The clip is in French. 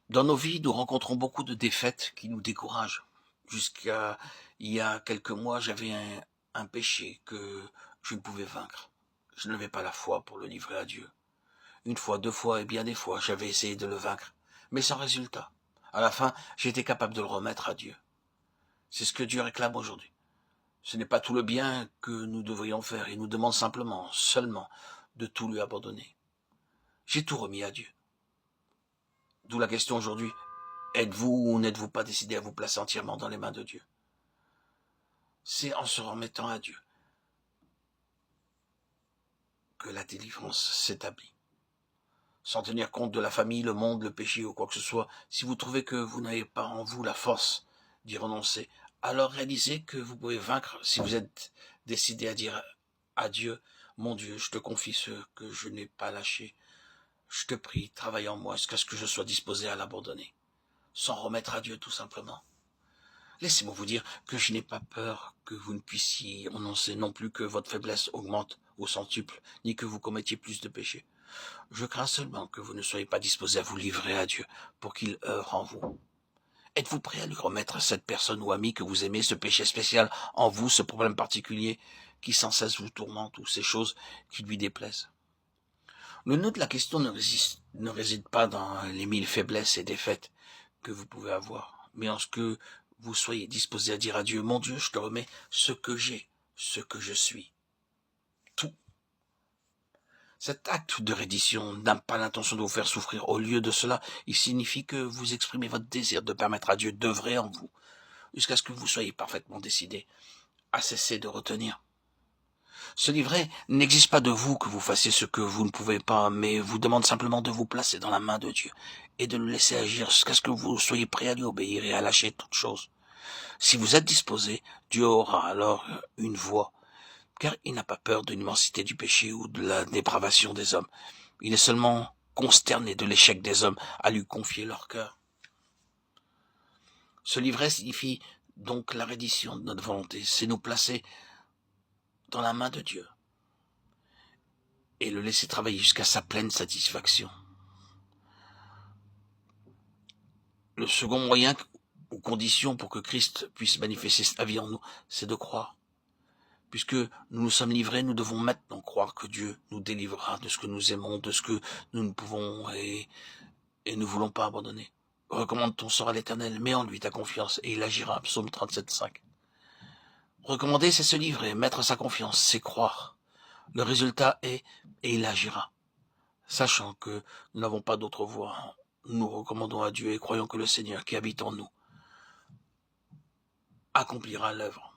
Dans nos vies, nous rencontrons beaucoup de défaites qui nous découragent. Jusqu'à il y a quelques mois, j'avais un péché que je ne pouvais vaincre. Je n'avais pas la foi pour le livrer à Dieu. Une fois, deux fois et bien des fois, j'avais essayé de le vaincre, mais sans résultat. À la fin, j'étais capable de le remettre à Dieu. C'est ce que Dieu réclame aujourd'hui. Ce n'est pas tout le bien que nous devrions faire. Il nous demande simplement, seulement, de tout lui abandonner. J'ai tout remis à Dieu. D'où la question aujourd'hui, êtes-vous ou n'êtes-vous pas décidé à vous placer entièrement dans les mains de Dieu? C'est en se remettant à Dieu que la délivrance s'établit. Sans tenir compte de la famille, le monde, le péché ou quoi que ce soit, si vous trouvez que vous n'avez pas en vous la force d'y renoncer, alors réalisez que vous pouvez vaincre si vous êtes décidé à dire à Dieu, mon Dieu, je te confie ce que je n'ai pas lâché. Je te prie, travaille en moi jusqu'à ce que je sois disposé à l'abandonner. S'en remettre à Dieu tout simplement. Laissez-moi vous dire que je n'ai pas peur que vous ne puissiez annoncer non plus que votre faiblesse augmente au centuple, ni que vous commettiez plus de péchés. Je crains seulement que vous ne soyez pas disposé à vous livrer à Dieu pour qu'il œuvre en vous. Êtes-vous prêt à lui remettre cette personne ou ami que vous aimez, ce péché spécial en vous, ce problème particulier qui sans cesse vous tourmente ou ces choses qui lui déplaisent? Le nœud de la question ne réside pas dans les 1000 faiblesses et défaites que vous pouvez avoir, mais en ce que vous soyez disposé à dire à Dieu, mon Dieu, je te remets ce que j'ai, ce que je suis, tout. Cet acte de reddition n'a pas l'intention de vous faire souffrir. Au lieu de cela, il signifie que vous exprimez votre désir de permettre à Dieu d'œuvrer en vous, jusqu'à ce que vous soyez parfaitement décidé à cesser de retenir. Ce livret n'exige pas de vous que vous fassiez ce que vous ne pouvez pas, mais vous demande simplement de vous placer dans la main de Dieu et de le laisser agir jusqu'à ce que vous soyez prêt à lui obéir et à lâcher toute chose. Si vous êtes disposé, Dieu aura alors une voix, car il n'a pas peur de l'immensité du péché ou de la dépravation des hommes. Il est seulement consterné de l'échec des hommes à lui confier leur cœur. Ce livret signifie donc la reddition de notre volonté, c'est nous placer dans la main de Dieu et le laisser travailler jusqu'à sa pleine satisfaction. Le second moyen ou condition pour que Christ puisse manifester sa vie en nous, c'est de croire. Puisque nous nous sommes livrés, nous devons maintenant croire que Dieu nous délivrera de ce que nous aimons, de ce que nous ne pouvons et ne voulons pas abandonner. Recommande ton sort à l'Éternel, mets en lui ta confiance et il agira. Psaume 37,5. Recommander, c'est se livrer, mettre sa confiance, c'est croire. Le résultat est et il agira. Sachant que nous n'avons pas d'autre voie, nous recommandons à Dieu et croyons que le Seigneur qui habite en nous accomplira l'œuvre.